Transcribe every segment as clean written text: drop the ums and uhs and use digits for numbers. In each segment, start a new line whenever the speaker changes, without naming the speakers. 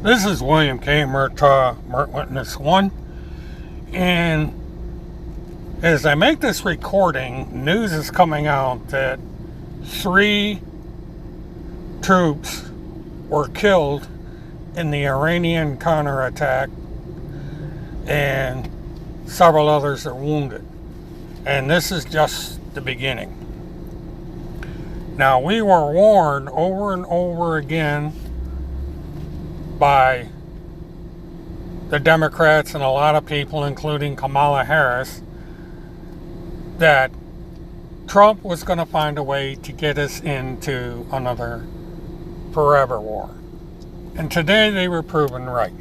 This is William K. Mert Witness 1, and as I make this recording, news is coming out that 3 troops were killed in the Iranian counterattack, and several others are wounded. And this is just the beginning. Now, we were warned over and over again by the Democrats and a lot of people, including Kamala Harris, that Trump was going to find a way to get us into another forever war. And today they were proven right.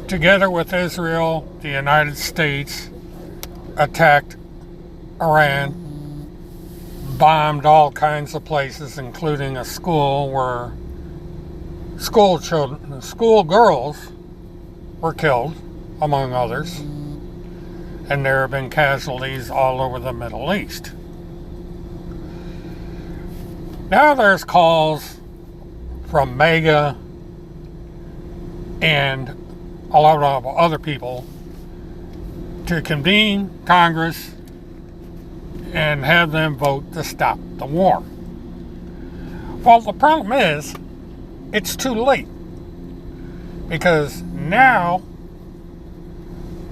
Together with Israel, the United States attacked Iran, bombed all kinds of places, including a school where school girls were killed, among others, and there have been casualties all over the Middle East. Now there's calls from MAGA and a lot of other people to convene Congress and have them vote to stop the war. Well, the problem is, it's too late. Because now,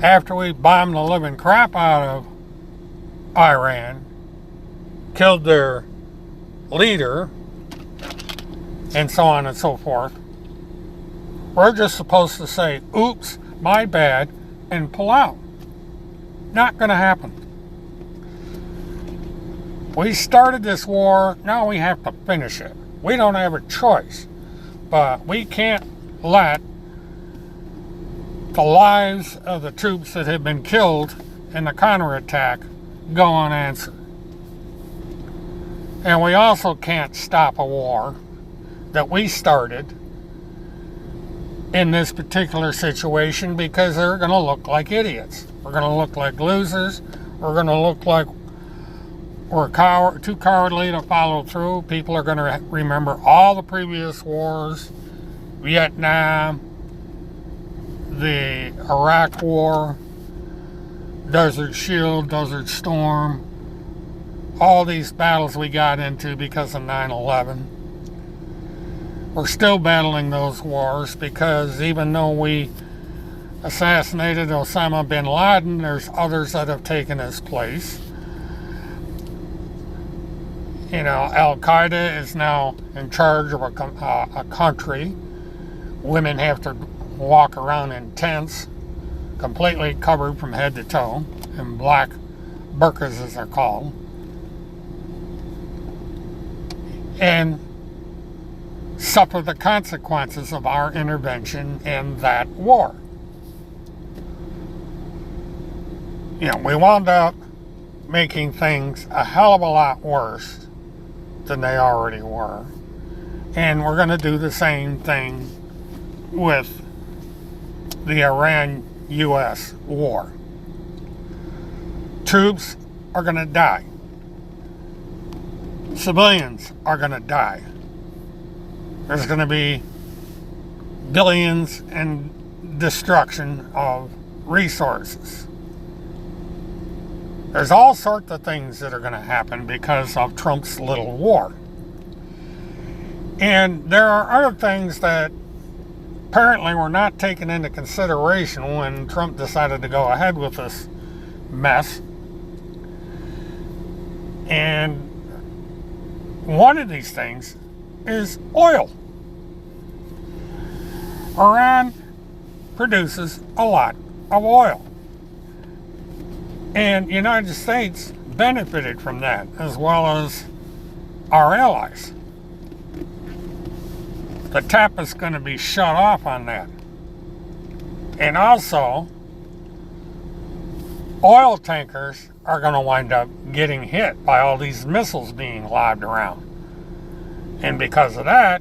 after we bombed the living crap out of Iran, killed their leader, and so on and so forth, we're just supposed to say, oops, my bad, and pull out. Not going to happen. We started this war, now we have to finish it. We don't have a choice. But we can't let the lives of the troops that have been killed in the counterattack go unanswered. And we also can't stop a war that we started in this particular situation because they're going to look like idiots. We're going to look like losers. We're going to look like we're too cowardly to follow through. People are going to remember all the previous wars, Vietnam, the Iraq War, Desert Shield, Desert Storm, all these battles we got into because of 9/11. We're still battling those wars because even though we assassinated Osama bin Laden, there's others that have taken his place. You know, Al-Qaeda is now in charge of a country. Women have to walk around in tents, completely covered from head to toe, in black burqas as they're called. And suffer the consequences of our intervention in that war. You know, we wound up making things a hell of a lot worse than they already were. And we're going to do the same thing with the Iran-US war. Troops are going to die. Civilians are going to die. There's going to be billions in destruction of resources. There's all sorts of things that are going to happen because of Trump's little war. And there are other things that apparently were not taken into consideration when Trump decided to go ahead with this mess. And one of these things is oil. Iran produces a lot of oil. And the United States benefited from that, as well as our allies. The tap is going to be shut off on that. And also, oil tankers are going to wind up getting hit by all these missiles being lobbed around. And because of that,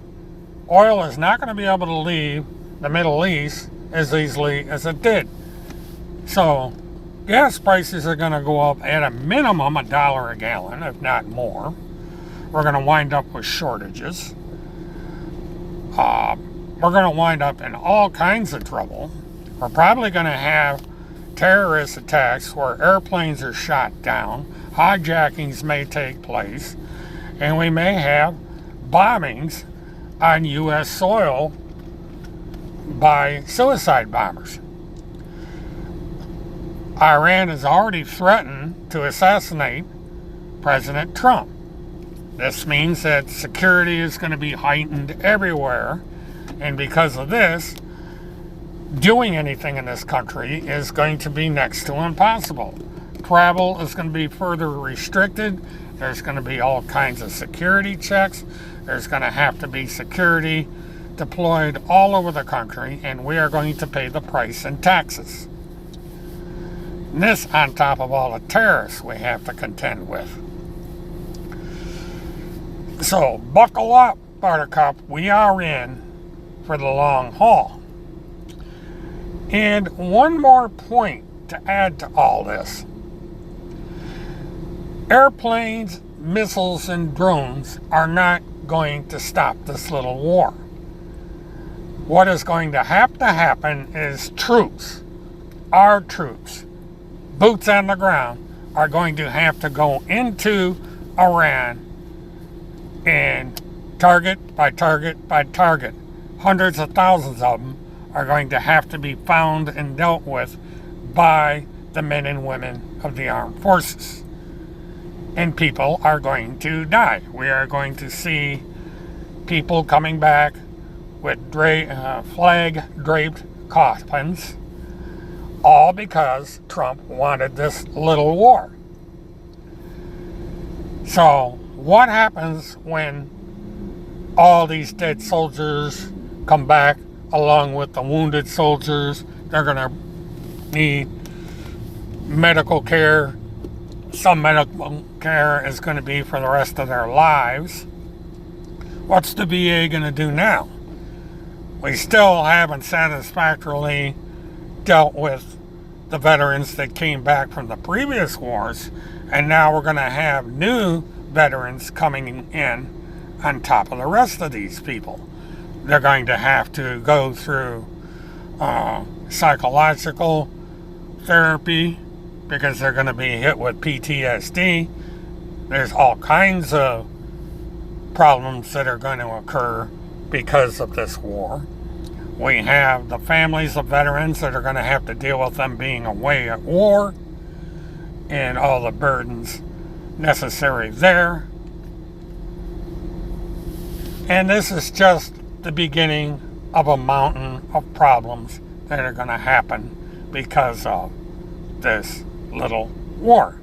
oil is not going to be able to leave the Middle East as easily as it did. So, gas prices are going to go up at a minimum $1 a gallon, if not more. We're going to wind up with shortages. we're going to wind up in all kinds of trouble. We're probably going to have terrorist attacks where airplanes are shot down, hijackings may take place, and we may have bombings on U.S. soil by suicide bombers. Iran has already threatened to assassinate President Trump. This means that security is going to be heightened everywhere, and because of this, doing anything in this country is going to be next to impossible. Travel is going to be further restricted. There's going to be all kinds of security checks. There's going to have to be security deployed all over the country, and we are going to pay the price in taxes. And this on top of all the terrorists we have to contend with. So buckle up, Buttercup. We are in for the long haul. And one more point to add to all this. Airplanes, missiles, and drones are not going to stop this little war. What is going to have to happen is troops, our troops, boots on the ground, are going to have to go into Iran and target by target by target. Hundreds of thousands of them are going to have to be found and dealt with by the men and women of the armed forces. And people are going to die. We are going to see people coming back with flag-draped coffins, all because Trump wanted this little war. So, what happens when all these dead soldiers come back along with the wounded soldiers? They're going to need medical care. Some medical care is going to be for the rest of their lives. What's the VA going to do now? We still haven't satisfactorily dealt with the veterans that came back from the previous wars, and now we're going to have new veterans coming in on top of the rest of these people. They're going to have to go through psychological therapy because they're going to be hit with PTSD. There's all kinds of problems that are going to occur because of this war. We have the families of veterans that are going to have to deal with them being away at war and all the burdens necessary there. And this is just the beginning of a mountain of problems that are going to happen because of this little war.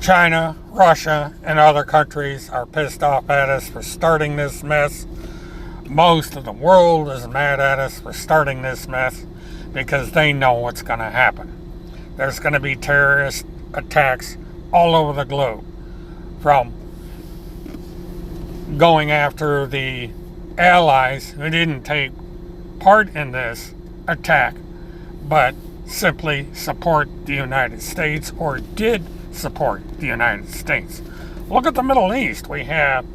China, Russia, and other countries are pissed off at us for starting this mess. Most of the world is mad at us for starting this mess because they know what's going to happen. There's going to be terrorist attacks all over the globe, from going after the allies who didn't take part in this attack, but simply support the United States or did support the United States. Look at the Middle East. We have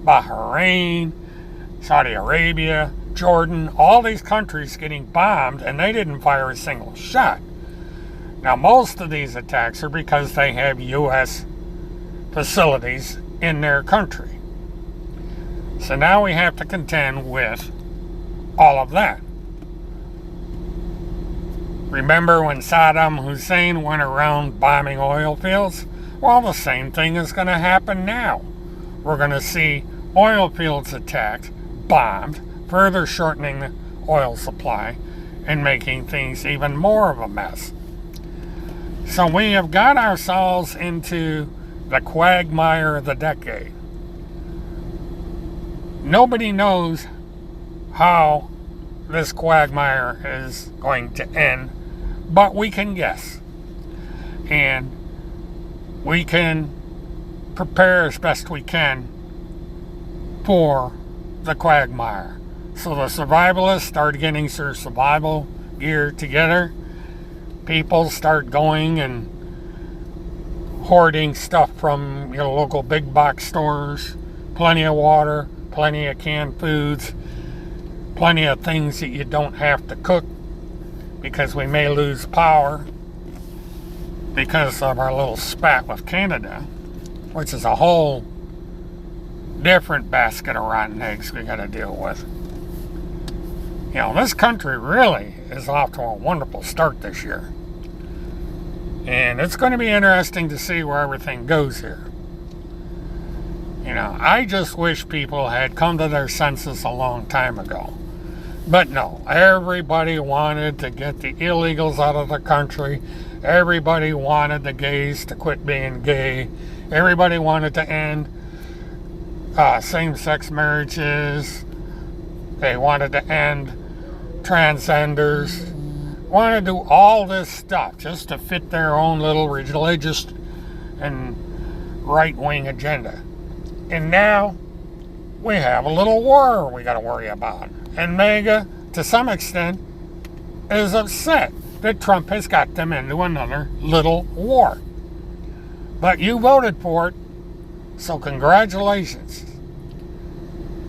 Bahrain, Saudi Arabia, Jordan, all these countries getting bombed, and they didn't fire a single shot. Now, most of these attacks are because they have U.S. facilities in their country. So now we have to contend with all of that. Remember when Saddam Hussein went around bombing oil fields? Well, the same thing is going to happen now. We're going to see oil fields attacked, bombed, further shortening the oil supply and making things even more of a mess. So we have got ourselves into the quagmire of the decade. Nobody knows how this quagmire is going to end, but we can guess. And we can prepare as best we can for the quagmire. So the survivalists start getting their survival gear together. People start going and hoarding stuff from your local big box stores. plenty of water, plenty of canned foods, plenty of things that you don't have to cook because we may lose power because of our little spat with Canada, which is a whole different basket of rotten eggs we got to deal with. You know, this country really is off to a wonderful start this year. And it's going to be interesting to see where everything goes here. You know, I just wish people had come to their senses a long time ago. But no, everybody wanted to get the illegals out of the country. Everybody wanted the gays to quit being gay. Everybody wanted to end same-sex marriages. They wanted to end transgenders. Want to do all this stuff just to fit their own little religious and right-wing agenda. And now we have a little war we got to worry about. And MAGA, to some extent, is upset that Trump has got them into another little war. But you voted for it, so congratulations.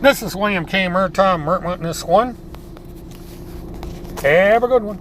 This is William K. Murtaugh, Mert Witness 1. Have a good one.